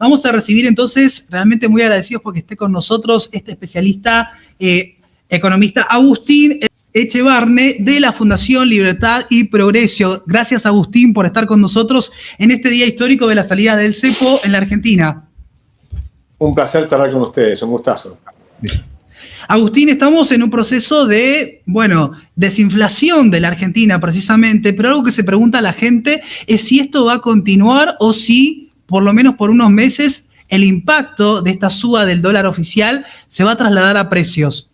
Vamos a recibir entonces, realmente muy agradecidos porque esté con nosotros este especialista, economista Agustín Echevarne de la Fundación Libertad y Progreso. Gracias, Agustín, por estar con nosotros en este día histórico de la salida del cepo en la Argentina. Un placer charlar con ustedes, un gustazo. Agustín, estamos en un proceso de, desinflación de la Argentina precisamente, pero algo que se pregunta a la gente es si esto va a continuar o si, por lo menos por unos meses, el impacto de esta suba del dólar oficial se va a trasladar a precios.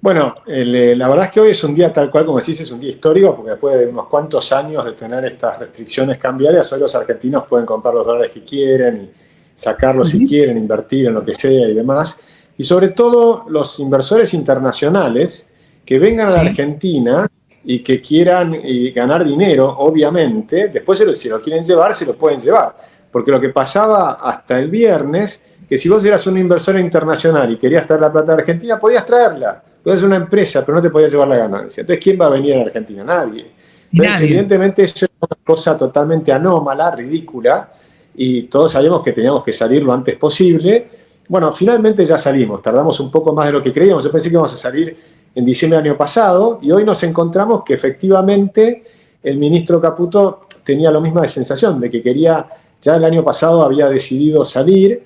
Bueno, la verdad es que hoy es un día tal cual como decís, es un día histórico, porque después de unos cuantos años de tener estas restricciones cambiarias, hoy los argentinos pueden comprar los dólares que quieren y sacarlos si quieren, invertir en lo que sea y demás. Y sobre todo los inversores internacionales que vengan a la Argentina y que quieran ganar dinero, obviamente, después si lo quieren llevar, se lo pueden llevar. Porque lo que pasaba hasta el viernes, que si vos eras un inversor internacional y querías traer la plata de Argentina, podías traerla. Podías ser una empresa, pero no te podías llevar la ganancia. Entonces, ¿quién va a venir a la Argentina? Nadie. Entonces, evidentemente, eso es una cosa totalmente anómala, ridícula, y todos sabíamos que teníamos que salir lo antes posible. Bueno, finalmente ya salimos, tardamos un poco más de lo que creíamos. Yo pensé que íbamos a salir en diciembre del año pasado, y hoy nos encontramos que efectivamente el ministro Caputo tenía la misma sensación, de que quería, ya el año pasado había decidido salir,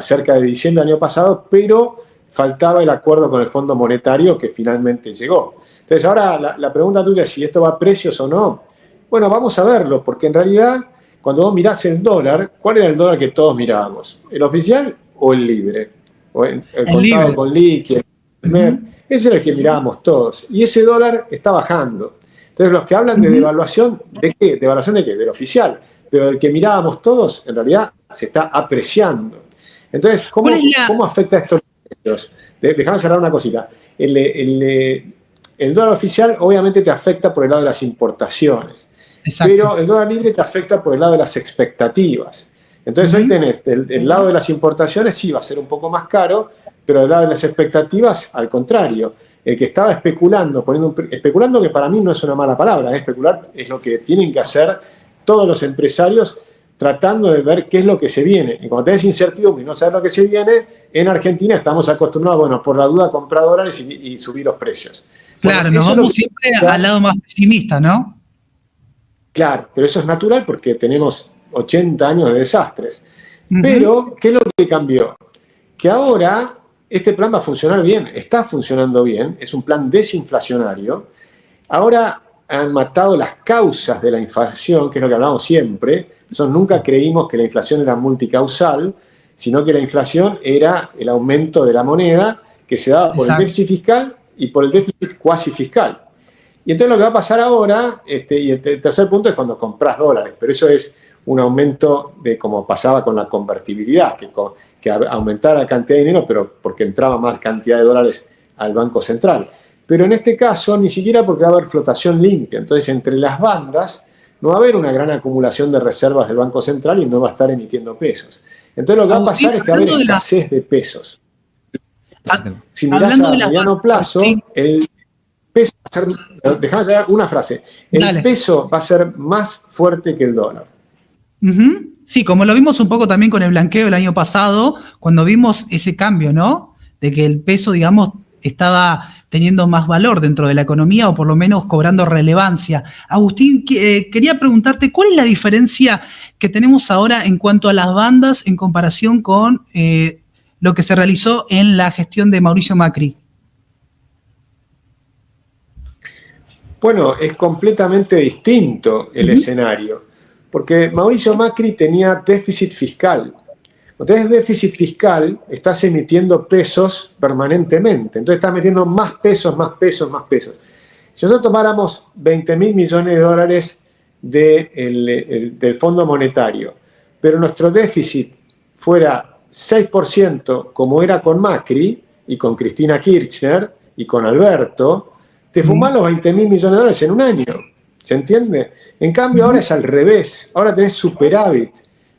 cerca de diciembre del año pasado, pero faltaba el acuerdo con el Fondo Monetario que finalmente llegó. Entonces ahora la pregunta tuya es si esto va a precios o no. Bueno, vamos a verlo, porque en realidad cuando vos mirás el dólar, ¿cuál era el dólar que todos mirábamos? ¿El oficial o el libre? ¿O el contado libre con liqui? Ese era el que mirábamos todos. Y ese dólar está bajando. Entonces los que hablan de devaluación, ¿de qué? ¿Devaluación de qué? Del oficial. Pero el que mirábamos todos, en realidad, se está apreciando. Entonces, ¿cómo afecta esto? Déjame cerrar una cosita. El dólar oficial obviamente te afecta por el lado de las importaciones. Exacto. Pero el dólar libre te afecta por el lado de las expectativas. Entonces hoy tenés el lado de las importaciones, sí va a ser un poco más caro, pero el lado de las expectativas, al contrario. El que estaba especulando, especulando, que para mí no es una mala palabra, especular es lo que tienen que hacer todos los empresarios tratando de ver qué es lo que se viene. Y cuando tenés incertidumbre y no sabes lo que se viene, en Argentina estamos acostumbrados, por la duda, a comprar dólares y subir los precios. Claro, nos vamos siempre al lado más pesimista, ¿no? Claro, pero eso es natural porque tenemos 80 años de desastres. Pero, ¿qué es lo que cambió? Que ahora este plan va a funcionar bien, está funcionando bien, es un plan desinflacionario. Ahora han matado las causas de la inflación, que es lo que hablamos siempre. Nosotros nunca creímos que la inflación era multicausal, sino que la inflación era el aumento de la moneda que se daba por el déficit fiscal y por el déficit cuasi fiscal. Y entonces lo que va a pasar ahora, y el tercer punto es cuando compras dólares, pero eso es un aumento de como pasaba con la convertibilidad, que aumentara la cantidad de dinero, pero porque entraba más cantidad de dólares al Banco Central. Pero en este caso ni siquiera porque va a haber flotación limpia. Entonces entre las bandas no va a haber una gran acumulación de reservas del Banco Central y no va a estar emitiendo pesos. Entonces lo que va a pasar es que va a haber escasez de pesos. Si mirás a mediano plazo, el peso va a ser, déjame hacer una frase, el peso va a ser más fuerte que el dólar. Sí, como lo vimos un poco también con el blanqueo el año pasado, cuando vimos ese cambio, ¿no? De que el peso, digamos, estaba teniendo más valor dentro de la economía o por lo menos cobrando relevancia. Agustín, quería preguntarte, ¿cuál es la diferencia que tenemos ahora en cuanto a las bandas en comparación con lo que se realizó en la gestión de Mauricio Macri? Bueno, es completamente distinto el escenario, porque Mauricio Macri tenía déficit fiscal. Cuando tenés déficit fiscal, estás emitiendo pesos permanentemente. Entonces estás metiendo más pesos, más pesos, más pesos. Si nosotros tomáramos 20.000 millones de dólares del Fondo Monetario, pero nuestro déficit fuera 6%, como era con Macri, y con Cristina Kirchner, y con Alberto, te fumás los 20.000 millones de dólares en un año. ¿Se entiende? En cambio, ahora es al revés. Ahora tenés superávit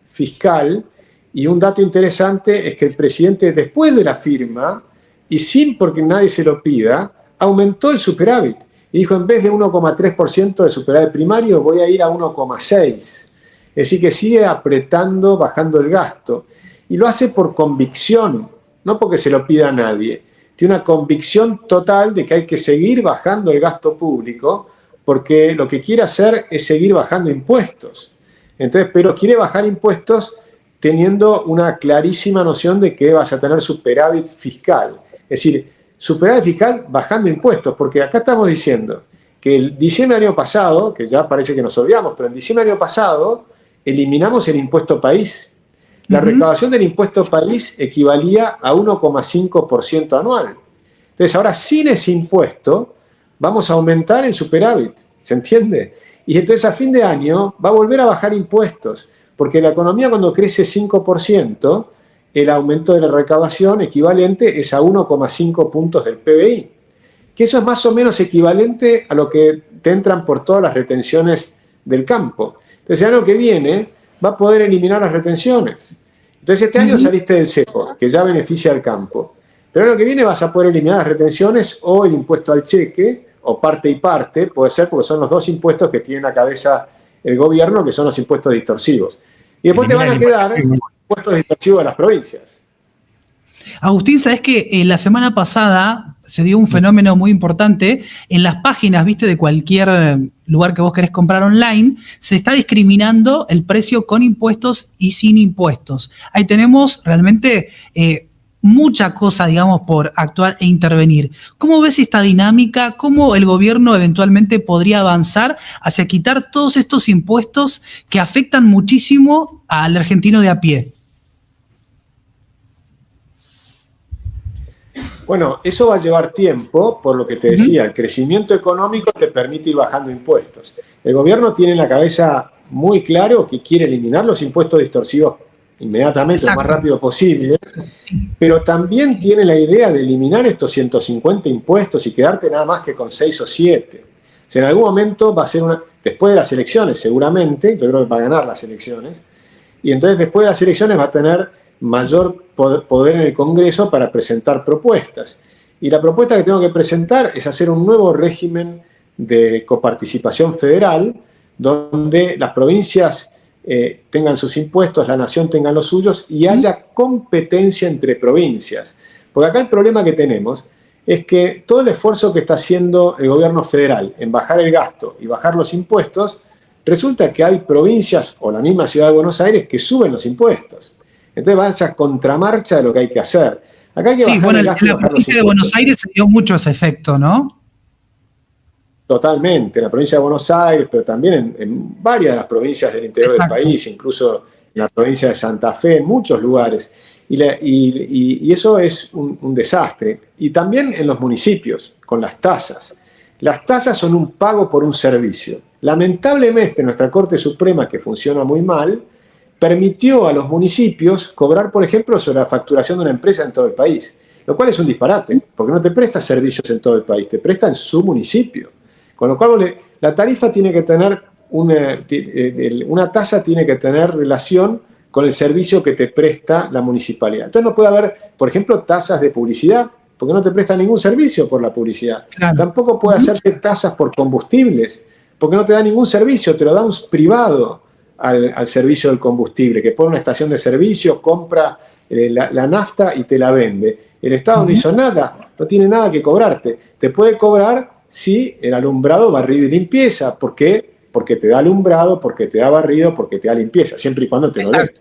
fiscal. Y un dato interesante es que el presidente, después de la firma, y sin porque nadie se lo pida, aumentó el superávit. Y dijo, en vez de 1,3% de superávit primario, voy a ir a 1,6%. Es decir, que sigue apretando, bajando el gasto. Y lo hace por convicción, no porque se lo pida a nadie. Tiene una convicción total de que hay que seguir bajando el gasto público, porque lo que quiere hacer es seguir bajando impuestos. Entonces, pero quiere bajar impuestos teniendo una clarísima noción de que vas a tener superávit fiscal. Es decir, superávit fiscal bajando impuestos, porque acá estamos diciendo que el diciembre del año pasado, que ya parece que nos olvidamos, pero en diciembre del año pasado eliminamos el impuesto país. La recaudación del impuesto país equivalía a 1,5% anual. Entonces, ahora sin ese impuesto vamos a aumentar el superávit, ¿se entiende? Y entonces a fin de año va a volver a bajar impuestos, porque la economía cuando crece 5%, el aumento de la recaudación equivalente es a 1,5 puntos del PBI, que eso es más o menos equivalente a lo que te entran por todas las retenciones del campo. Entonces el año que viene va a poder eliminar las retenciones. Entonces este año saliste del cepo, que ya beneficia al campo. Pero el año que viene vas a poder eliminar las retenciones o el impuesto al cheque, o parte y parte, puede ser porque son los dos impuestos que tiene en la cabeza el gobierno, que son los impuestos distorsivos. Y después te van a quedar impuestos distorsivos de las provincias. Agustín, sabes que la semana pasada se dio un fenómeno muy importante en las páginas, viste, de cualquier lugar que vos querés comprar online, se está discriminando el precio con impuestos y sin impuestos. Ahí tenemos realmente mucha cosa, digamos, por actuar e intervenir. ¿Cómo ves esta dinámica? ¿Cómo el gobierno eventualmente podría avanzar hacia quitar todos estos impuestos que afectan muchísimo al argentino de a pie? Bueno, eso va a llevar tiempo, por lo que te decía, el crecimiento económico te permite ir bajando impuestos. El gobierno tiene en la cabeza muy claro que quiere eliminar los impuestos distorsivos inmediatamente, lo más rápido posible, pero también tiene la idea de eliminar estos 150 impuestos y quedarte nada más que con 6 o 7. O sea, en algún momento va a ser después de las elecciones seguramente, yo creo que va a ganar las elecciones, y entonces después de las elecciones va a tener mayor poder en el Congreso para presentar propuestas. Y la propuesta que tengo que presentar es hacer un nuevo régimen de coparticipación federal, donde las provincias tengan sus impuestos, la nación tenga los suyos y haya competencia entre provincias. Porque acá el problema que tenemos es que todo el esfuerzo que está haciendo el gobierno federal en bajar el gasto y bajar los impuestos, resulta que hay provincias o la misma ciudad de Buenos Aires que suben los impuestos. Entonces va a esa contramarcha de lo que hay que hacer. Acá hay que bajar el gasto y bajar los impuestos. En la provincia de Buenos Aires se dio mucho ese efecto, ¿no? Totalmente, en la provincia de Buenos Aires, pero también en varias de las provincias del interior del país, incluso en la provincia de Santa Fe, en muchos lugares. Y eso es un desastre. Y también en los municipios, con las tasas. Las tasas son un pago por un servicio. Lamentablemente, nuestra Corte Suprema, que funciona muy mal, permitió a los municipios cobrar, por ejemplo, sobre la facturación de una empresa en todo el país. Lo cual es un disparate, porque no te presta servicios en todo el país, te presta en su municipio. Con lo cual la tarifa tiene que tener una tasa tiene que tener relación con el servicio que te presta la municipalidad. Entonces no puede haber, por ejemplo, tasas de publicidad, porque no te presta ningún servicio por la publicidad. Claro. Tampoco puede hacerte tasas por combustibles, porque no te da ningún servicio, te lo da un privado al servicio del combustible, que pone una estación de servicio, compra la nafta y te la vende. El Estado no hizo nada, no tiene nada que cobrarte. Te puede cobrar si el alumbrado, barrido y limpieza. ¿Por qué? Porque te da alumbrado, porque te da barrido, porque te da limpieza, siempre y cuando te lo dé.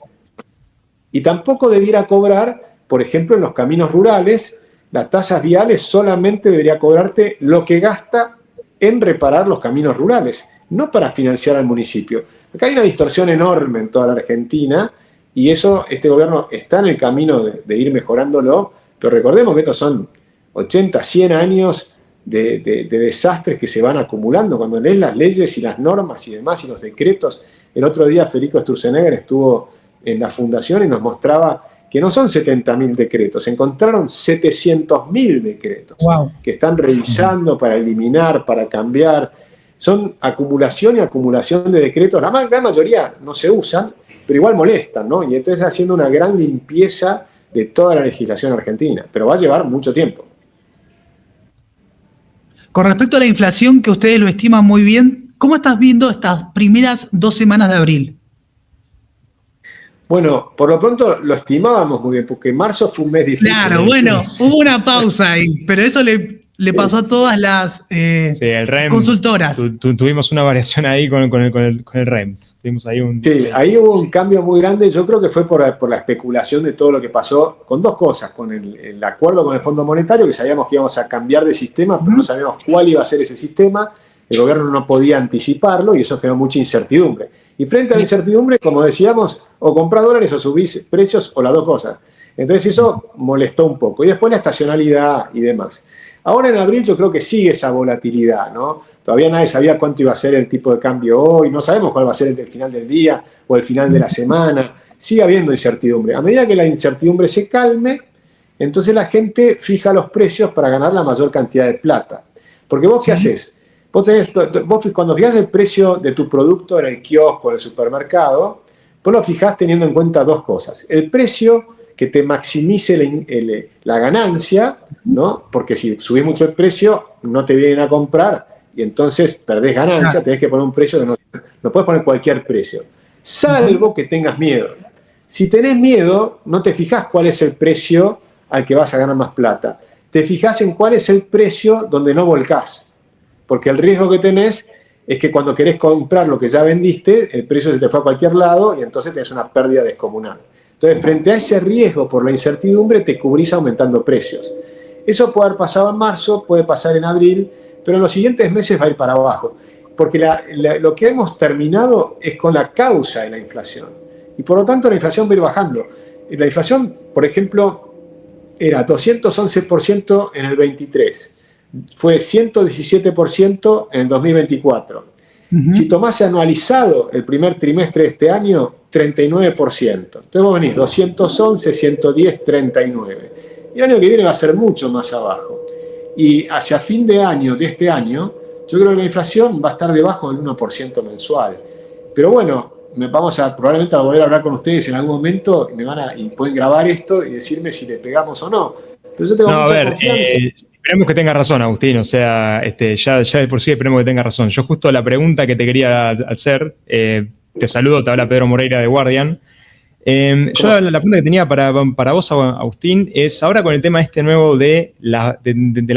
Y tampoco debiera cobrar, por ejemplo, en los caminos rurales, las tasas viales solamente debería cobrarte lo que gasta en reparar los caminos rurales, no para financiar al municipio. Acá hay una distorsión enorme en toda la Argentina y eso, este gobierno está en el camino de ir mejorándolo, pero recordemos que estos son 80, 100 años de desastres que se van acumulando. Cuando lees las leyes y las normas y demás y los decretos, el otro día Federico Sturzenegger estuvo en la fundación y nos mostraba que no son 70.000 decretos, encontraron 700.000 decretos que están revisando para eliminar, para cambiar. Son acumulación y acumulación de decretos. La gran mayoría no se usan, pero igual molestan, ¿no? Y entonces haciendo una gran limpieza de toda la legislación argentina, pero va a llevar mucho tiempo. Con respecto a la inflación, que ustedes lo estiman muy bien, ¿cómo estás viendo estas primeras 2 semanas de abril? Bueno, por lo pronto lo estimábamos muy bien, porque marzo fue un mes difícil. Claro, bueno, hubo una pausa ahí, pero eso le pasó a todas las Sí, el REM, consultoras. Tuvimos una variación ahí con el REM. Tuvimos ahí Sí, ahí hubo un cambio muy grande. Yo creo que fue por la especulación de todo lo que pasó con dos cosas: con el acuerdo con el Fondo Monetario, que sabíamos que íbamos a cambiar de sistema, pero no sabíamos cuál iba a ser ese sistema. El gobierno no podía anticiparlo y eso generó mucha incertidumbre. Y frente a la incertidumbre, como decíamos, o comprás dólares o subís precios o las dos cosas. Entonces eso molestó un poco. Y después la estacionalidad y demás. Ahora en abril yo creo que sigue esa volatilidad, ¿no? Todavía nadie sabía cuánto iba a ser el tipo de cambio hoy, no sabemos cuál va a ser el final del día o el final de la semana. Sigue habiendo incertidumbre. A medida que la incertidumbre se calme, entonces la gente fija los precios para ganar la mayor cantidad de plata. Porque vos, ¿qué haces? Vos cuando fijás el precio de tu producto en el kiosco o en el supermercado, vos lo fijás teniendo en cuenta dos cosas. El precio que te maximice la ganancia, ¿no? Porque si subís mucho el precio, no te vienen a comprar y entonces perdés ganancia, tenés que poner un precio que no puedes poner cualquier precio, salvo que tengas miedo. Si tenés miedo, no te fijás cuál es el precio al que vas a ganar más plata. Te fijás en cuál es el precio donde no volcás. Porque el riesgo que tenés es que cuando querés comprar lo que ya vendiste, el precio se te fue a cualquier lado y entonces tenés una pérdida descomunal. Entonces, frente a ese riesgo por la incertidumbre, te cubrís aumentando precios. Eso puede haber pasado en marzo, puede pasar en abril, pero en los siguientes meses va a ir para abajo. Porque lo que hemos terminado es con la causa de la inflación. Y por lo tanto, la inflación va a ir bajando. La inflación, por ejemplo, era 211% en el 23. Fue 117% en el 2024. Si tomás anualizado el primer trimestre de este año, 39%. Entonces vos venís 211, 110, 39. Y el año que viene va a ser mucho más abajo. Y hacia fin de año, de este año, yo creo que la inflación va a estar debajo del 1% mensual. Pero bueno, probablemente a volver a hablar con ustedes en algún momento y pueden grabar esto y decirme si le pegamos o no. Pero yo tengo mucha confianza. Esperemos que tenga razón, Agustín, o sea, ya de por sí esperemos que tenga razón. Yo justo la pregunta que te quería hacer, te saludo, te habla Pedro Moreira de Guardian. Yo la pregunta que tenía para vos, Agustín, es ahora con el tema nuevo de las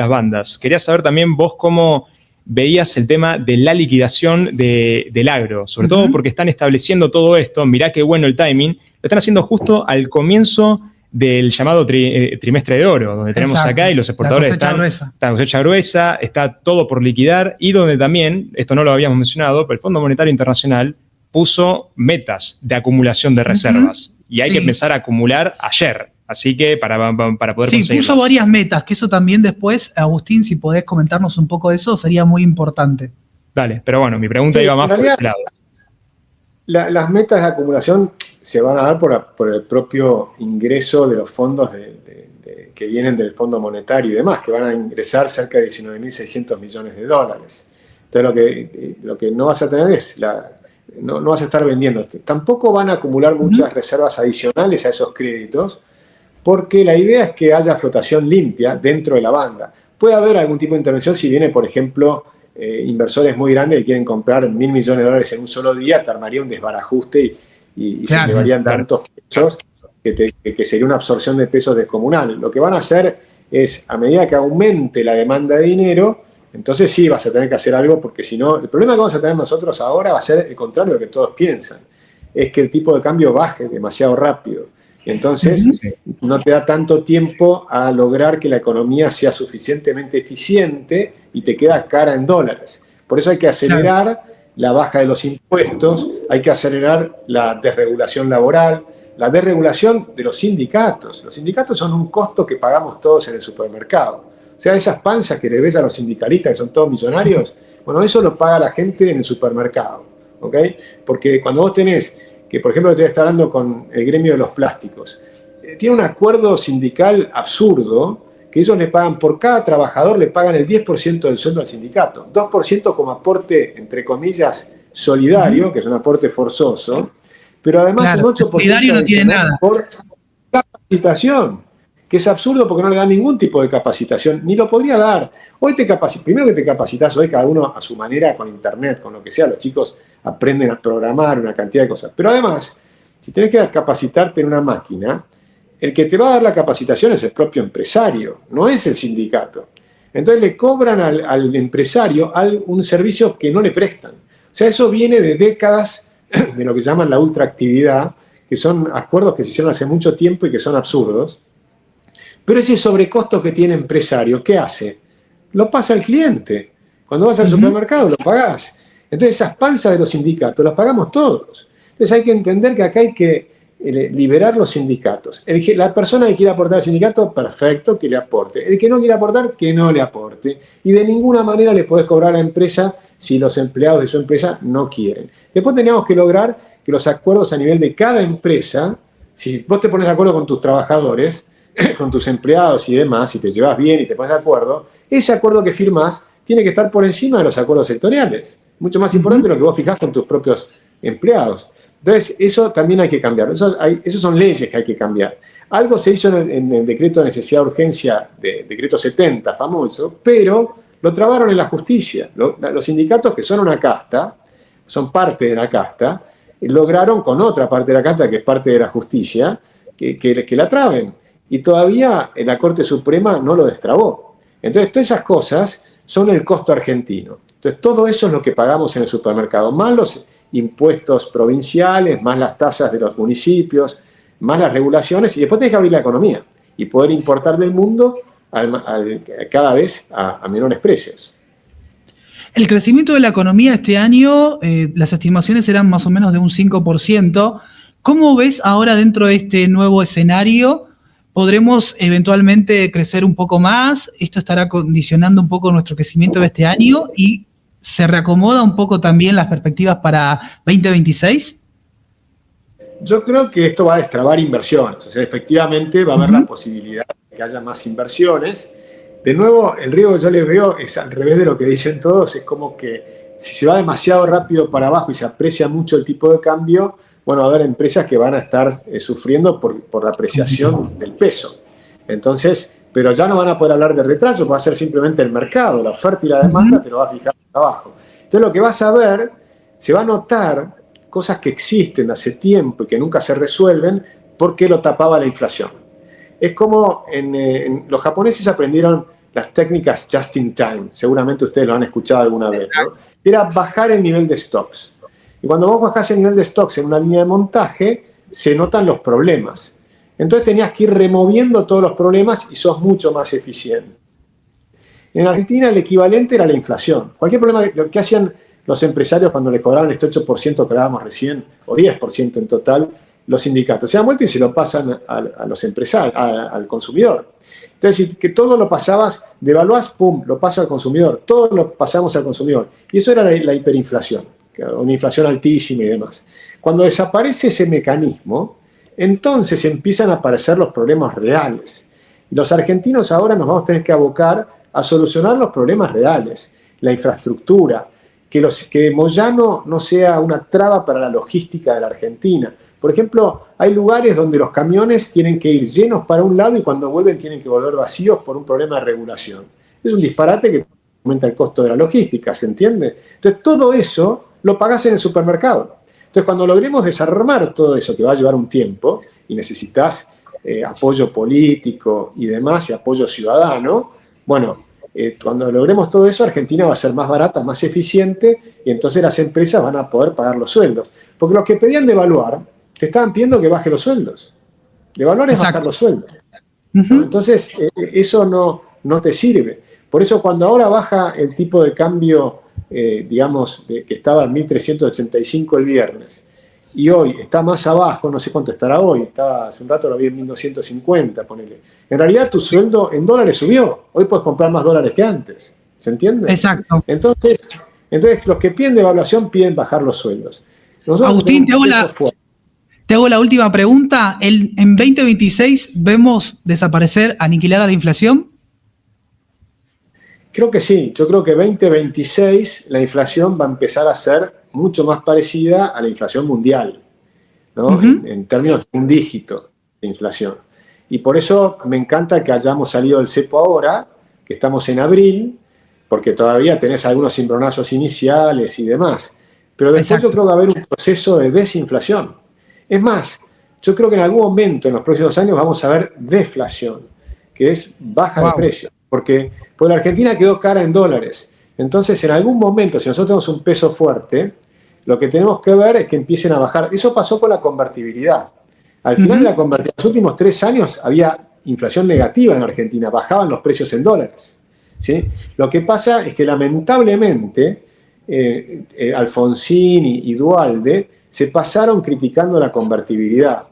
bandas. Quería saber también vos cómo veías el tema de la liquidación del agro, sobre todo porque están estableciendo todo esto, mirá qué bueno el timing, lo están haciendo justo al comienzo del llamado trimestre de oro, donde tenemos acá y los exportadores están cosecha gruesa, está todo por liquidar y donde también, esto no lo habíamos mencionado, pero el Fondo Monetario Internacional puso metas de acumulación de reservas y hay que empezar a acumular ayer, así que para poder conseguirlas. Sí, puso varias metas, que eso también después, Agustín, si podés comentarnos un poco de eso, sería muy importante. Dale, pero bueno, mi pregunta iba más por ese lado. Las metas de acumulación se van a dar por el propio ingreso de los fondos que vienen del Fondo Monetario y demás, que van a ingresar cerca de 19.600 millones de dólares. Entonces lo que no vas a tener es no vas a estar vendiendo. Tampoco van a acumular muchas reservas adicionales a esos créditos, porque la idea es que haya flotación limpia dentro de la banda. Puede haber algún tipo de intervención si viene, por ejemplo, inversores muy grandes que quieren comprar 1.000 millones de dólares en un solo día, te armaría un desbarajuste y se elevarían tantos pesos que sería una absorción de pesos descomunal. Lo que van a hacer es, a medida que aumente la demanda de dinero, entonces sí vas a tener que hacer algo, porque si no, el problema que vamos a tener nosotros ahora va a ser el contrario de lo que todos piensan, es que el tipo de cambio baje demasiado rápido. Entonces no te da tanto tiempo a lograr que la economía sea suficientemente eficiente y te queda cara en dólares. Por eso hay que acelerar la baja de los impuestos, hay que acelerar la desregulación laboral, la desregulación de los sindicatos. Los sindicatos son un costo que pagamos todos en el supermercado. O sea, esas panzas que le ves a los sindicalistas que son todos millonarios, bueno, eso lo paga la gente en el supermercado, ¿ok? Porque cuando vos tenés, que por ejemplo te estoy hablando con el gremio de los plásticos, tiene un acuerdo sindical absurdo, que ellos le pagan, por cada trabajador le pagan el 10% del sueldo al sindicato, 2% como aporte, entre comillas, solidario, que es un aporte forzoso, pero además un 8% solidario no tiene nada por capacitación, que es absurdo porque no le dan ningún tipo de capacitación, ni lo podría dar. Hoy primero que te capacitas hoy cada uno a su manera, con internet, con lo que sea, los chicos aprenden a programar una cantidad de cosas, pero además Si tenés que capacitarte en una máquina, el que te va a dar la capacitación es el propio empresario, no es el sindicato. Entonces le cobran al empresario un servicio que no le prestan. O sea, eso viene de décadas de lo que llaman la ultraactividad, que son acuerdos que se hicieron hace mucho tiempo y que son absurdos. Pero ese sobrecosto que tiene empresario, ¿qué hace? Lo pasa al cliente. Cuando vas al supermercado lo pagás. Entonces esas panzas de los sindicatos las pagamos todos. Entonces hay que entender que acá hay que liberar los sindicatos. La persona que quiere aportar al sindicato, perfecto, que le aporte. El que no quiere aportar, que no le aporte. Y de ninguna manera le podés cobrar a la empresa si los empleados de su empresa no quieren. Después teníamos que lograr que los acuerdos a nivel de cada empresa, si vos te pones de acuerdo con tus trabajadores, con tus empleados y demás, si te llevas bien y te pones de acuerdo, ese acuerdo que firmás tiene que estar por encima de los acuerdos sectoriales. Mucho más importante de lo que vos fijás con tus propios empleados. Entonces, eso también hay que cambiar. Eso son leyes que hay que cambiar. Algo se hizo en el decreto de necesidad de urgencia, decreto 70, famoso, pero lo trabaron en la justicia. Los sindicatos, que son una casta, son parte de la casta, lograron con otra parte de la casta, que es parte de la justicia, que la traben. Y todavía la Corte Suprema no lo destrabó. Entonces, todas esas cosas son el costo argentino. Entonces, todo eso es lo que pagamos en el supermercado, más los impuestos provinciales, más las tasas de los municipios, más las regulaciones, y después tenés que abrir la economía y poder importar del mundo cada vez a menores precios. El crecimiento de la economía este año, las estimaciones eran más o menos de un 5%. ¿Cómo ves ahora dentro de este nuevo escenario? ¿Podremos eventualmente crecer un poco más? ¿Esto estará condicionando un poco nuestro crecimiento de este año? ¿Y se reacomoda un poco también las perspectivas para 2026? Yo creo que esto va a destrabar inversiones. O sea, efectivamente va a haber la posibilidad de que haya más inversiones. De nuevo, el riesgo que yo les veo es al revés de lo que dicen todos. Es como que si se va demasiado rápido para abajo y se aprecia mucho el tipo de cambio, bueno, va a haber empresas que van a estar sufriendo por la apreciación del peso. Entonces, pero ya no van a poder hablar de retraso, va a ser simplemente el mercado, la oferta y la demanda te lo va a fijar abajo. Entonces lo que vas a ver, se va a notar cosas que existen hace tiempo y que nunca se resuelven porque lo tapaba la inflación. Es como los japoneses aprendieron las técnicas just in time, seguramente ustedes lo han escuchado alguna vez, ¿no? Era bajar el nivel de stocks. Y cuando vos bajás el nivel de stocks en una línea de montaje, se notan los problemas. Entonces tenías que ir removiendo todos los problemas y sos mucho más eficiente. En Argentina el equivalente era la inflación. Cualquier problema, lo que hacían los empresarios cuando le cobraban este 8% que hablábamos recién, o 10% en total, los sindicatos se dan vuelta y se lo pasan a los empresarios, al consumidor. Entonces, que todo lo pasabas, devaluás, pum, lo paso al consumidor, todo lo pasamos al consumidor. Y eso era la hiperinflación, una inflación altísima y demás. Cuando desaparece ese mecanismo, entonces empiezan a aparecer los problemas reales. Y los argentinos ahora nos vamos a tener que abocar a solucionar los problemas reales, la infraestructura, que Moyano no sea una traba para la logística de la Argentina. Por ejemplo, hay lugares donde los camiones tienen que ir llenos para un lado y cuando vuelven tienen que volver vacíos por un problema de regulación. Es un disparate que aumenta el costo de la logística, ¿se entiende? Entonces, todo eso lo pagás en el supermercado. Entonces, cuando logremos desarmar todo eso, que va a llevar un tiempo, y necesitas apoyo político y demás, y apoyo ciudadano, bueno, cuando logremos todo eso, Argentina va a ser más barata, más eficiente, y entonces las empresas van a poder pagar los sueldos. Porque los que pedían devaluar, te estaban pidiendo que baje los sueldos. Devaluar es bajar los sueldos. ¿No? Entonces, eso no te sirve. Por eso, cuando ahora baja el tipo de cambio, digamos, que estaba en 1.385 el viernes, y hoy está más abajo, no sé cuánto estará hoy, hace un rato lo vi en 1.250, ponele. En realidad tu sueldo en dólares subió, hoy puedes comprar más dólares que antes, ¿se entiende? Exacto. Entonces los que piden devaluación piden bajar los sueldos. Nosotros Agustín, te hago la última pregunta. ¿En 2026 vemos desaparecer, aniquilar a la inflación? Creo que sí, yo creo que 2026 la inflación va a empezar a ser mucho más parecida a la inflación mundial, ¿no? En términos de un dígito de inflación. Y por eso me encanta que hayamos salido del cepo ahora, que estamos en abril, porque todavía tenés algunos cimbronazos iniciales y demás. Pero después yo creo que va a haber un proceso de desinflación. Es más, yo creo que en algún momento en los próximos años vamos a ver deflación, que es baja de precio, porque la Argentina quedó cara en dólares. Entonces, en algún momento, si nosotros tenemos un peso fuerte, lo que tenemos que ver es que empiecen a bajar. Eso pasó con la convertibilidad. Al final de la convertibilidad, los últimos 3 años había inflación negativa en Argentina, bajaban los precios en dólares, ¿sí? Lo que pasa es que lamentablemente Alfonsín y Duhalde se pasaron criticando la convertibilidad.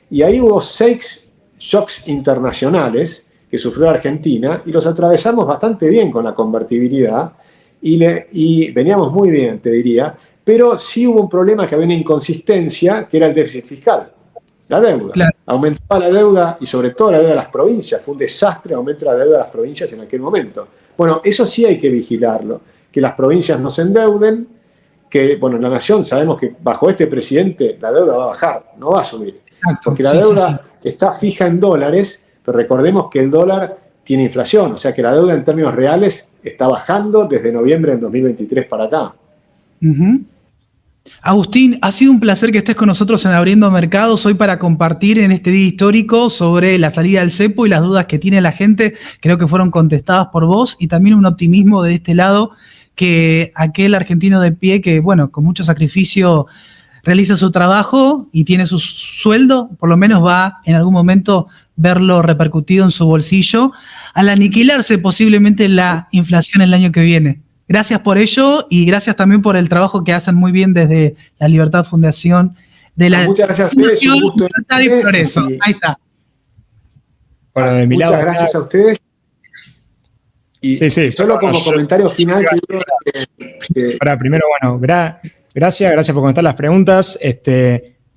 Y ahí hubo 6 shocks internacionales que sufrió Argentina y los atravesamos bastante bien con la convertibilidad y veníamos muy bien, te diría, pero sí hubo un problema, que había una inconsistencia, que era el déficit fiscal, la deuda. Claro. Aumentaba la deuda y sobre todo la deuda de las provincias. Fue un desastre el aumento de la deuda de las provincias en aquel momento. Bueno, eso sí hay que vigilarlo, que las provincias no se endeuden, que, bueno, en la Nación sabemos que bajo este presidente la deuda va a bajar, no va a subir. Exacto, porque la deuda está fija en dólares, pero recordemos que el dólar tiene inflación, o sea que la deuda en términos reales está bajando desde noviembre del 2023 para acá. Agustín, ha sido un placer que estés con nosotros en Abriendo Mercados hoy para compartir en este día histórico sobre la salida del cepo y las dudas que tiene la gente. Creo que fueron contestadas por vos y también un optimismo de este lado, que aquel argentino de pie que, bueno, con mucho sacrificio realiza su trabajo y tiene su sueldo, por lo menos va en algún momento verlo repercutido en su bolsillo, al aniquilarse posiblemente la inflación el año que viene. Gracias por ello y gracias también por el trabajo que hacen muy bien desde la Libertad Fundación. Muchas gracias a ustedes, un gusto. Y Progreso. Ahí está. Bueno, de mi muchas lado, gracias a ustedes. Y solo como comentario final. Ahora, primero, bueno, gracias por contestar las preguntas.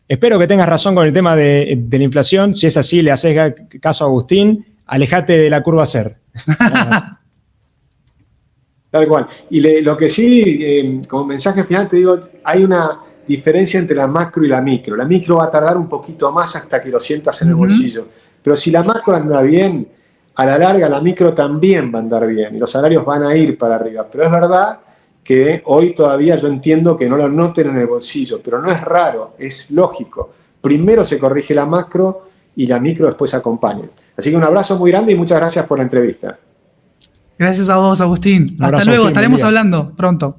Espero que tengas razón con el tema de la inflación. Si es así, le haces caso a Agustín, alejate de la curva SER. Tal cual. Y lo que sí, como mensaje final te digo, hay una diferencia entre la macro y la micro. La micro va a tardar un poquito más hasta que lo sientas en el bolsillo. Pero si la macro anda bien, a la larga la micro también va a andar bien y los salarios van a ir para arriba. Pero es verdad que hoy todavía yo entiendo que no lo noten en el bolsillo, pero no es raro, es lógico. Primero se corrige la macro y la micro después acompaña. Así que un abrazo muy grande y muchas gracias por la entrevista. Gracias a vos, Agustín. Hasta luego, estaremos hablando pronto.